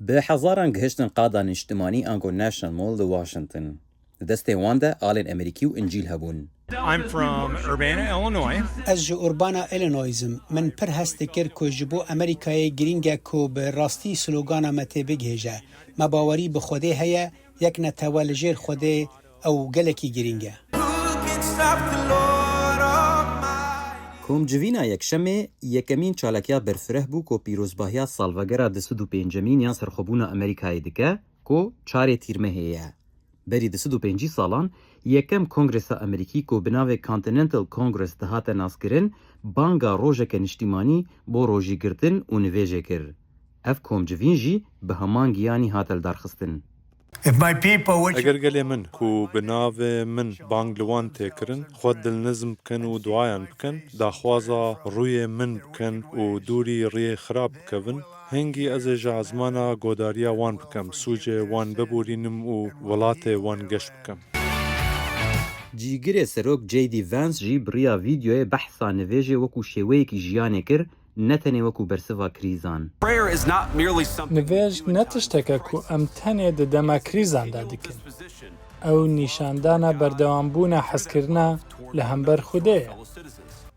به هزاران گهشتن قادان اجتماعی آنگو ناشنال مول دو واشنطن. دسته وانده آلین امریکی و انجیل هبون. I'm from Urbana, Illinois. از جو اوربانا ایلینویزم من پر هست کر که جبو امریکای گرینگا کو به راستی سلوگانا مته بگهجه ما باوری به خوده هیا یک نتوالجیر خوده او گلکی گرینگا کوم جوینا یک شمه یکمین چالکیا برفره بو کو پیروزباهیا سالوگرا دسدو پنجمین یا سرخوبونا امریکای دکه کو چاره تیرمه هیه. بری دسدو پنجی سالان یکم کنگرس امریکی کو بناوه کانتیننتال کنگرس دهات ناسکرین بانگا روژک نشتیمانی بو روژی گرتن و نویجه کر. اف کوم جوین جی به همان گیانی هاتل درخستن. اگر گلی من کو بناو من بانگلوان تکرن خود دل نظم بکن و دعایان بکن داخوازا روی من بکن و دوری ری خراب بکن هنگی از جازمانا گوداریا وان بکم سوجه وان ببورینم و ولات وان گشت بکم. جیگر سروک جی دی وانس جی بریا ویدیوی بحثا نویجه وکو شویه کی جیانه کر نتنه وکو برسوا کریزان. نویج نتشتکه کو ام تنه ده دما کریزان دادکن. او نیشاندانا بردوانبونا حسکرنا لهمبر خوده.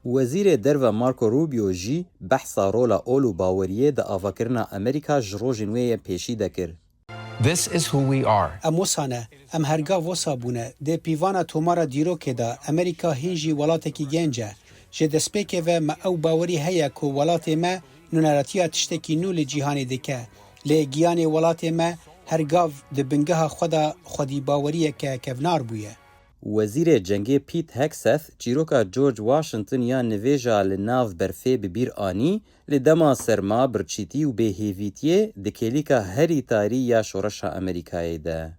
وزیر درو مارکو روبیو جی بحثا رولا اولو باوریه ده آواکرنا امریکا جروجنوی پیشی دکر. This is who we are. ام وسانه ام هرگا وسا بونه ده پیوانا تومارا دیرو که ده امریکا هنجی ولاتکی گنجه جه دسپیکه و ما او باوری هیا که ولات ما نوناراتیا تشتکی نو لجیهانی دکه لگیان ولات ما هرگاو ده بنگه خودی باوریه که کونار بویه. وزیر جنگی پیت هکسث چیروکا جورج واشنطن یا نویجا لناو برفه ببیر آنی لدما سرما برچیتی و بهیویتیه دکلیکا هری تاری یا شورش امریکایی ده.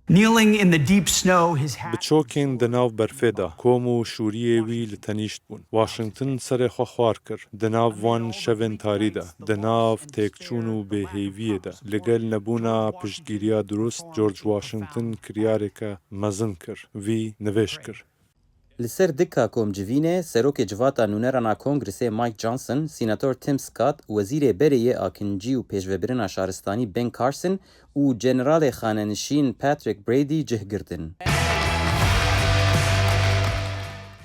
بچوکین دناو برفیدا کومو شوریه وی لتنیشت بون واشنطن سر خوار کر دناو وان شون تاری ده دناو تکچونو بهیویه ده لگل نبونا پشتگیریا درست جورج واشنطن کریارکا مزن کر وی نویش کر. لسر دکا کوم جوینه سروک جواتا نونرانا کنگرسه مایک جانسون، سیناتور تیم سکات، وزیر بریه آکنجی و پیشوبرنا شهرستانی بن کارسن و جنرال خاننشین پاتریک بریدی جه گردن.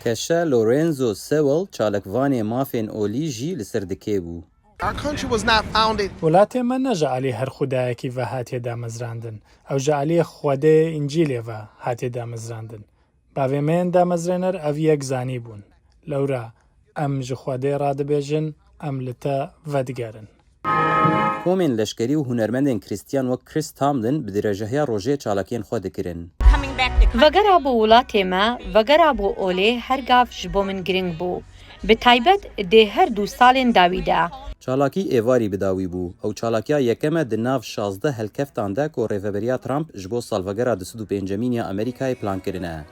کشه لورنزو سوال چالکوان مافین اولی جی لسر دکه بو. ولات من نجعلی هر خدایی که و هاتی دامزراندن او جعلی خوده انجیلی و هاتی دامزراندن. باوی من دامزرانر او یک زانی بون. لورا ام جخواده را دبیجن ام لتا ودگرن. کومین لشکری و هنرمندن کریستیان و کریس تاملن بدرجه روژه چالاکین خود کرن. وگر ابو ولات ما وگر ابو اوله هر گاف جبو من گرینگ بو. به تایبت ده هر دو سالین داویده. چالاکی ایواری بداوی بو او چالاکیا یکم د ناو 16 هلکفتان ده کو ریوبریا ترامپ جبو سالوگرا د 25 امریکای پلان کرنه.